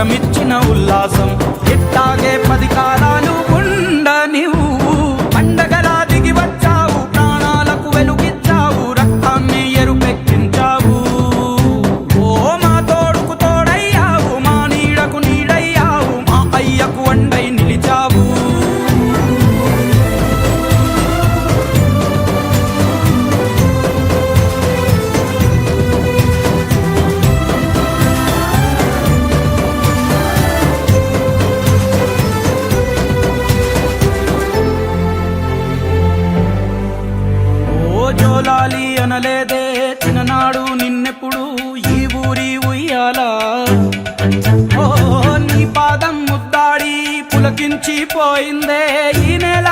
వరమిచ్చిన ఉల్లాసం ఎట్టాగే 10 కాలాలు ఉండ నీవు పండగలా దిగి వచ్చావు ప్రాణాలకు వెలుగిచ్చావు రక్తాన్ని ఎరుపెక్కించావు ఓ మా తోడుకు తోడయ్యావు మా నీడకు నీడయ్యావు మా అయ్యకు వండై నిలిచావు జోలాలి అనలేదే చిన్ననాడు నిన్నెప్పుడు ఈ ఊరి ఉయ్యాలా ఓ నీ పాదం ముద్దాడి పులకించిపోయిందే ఈ నెల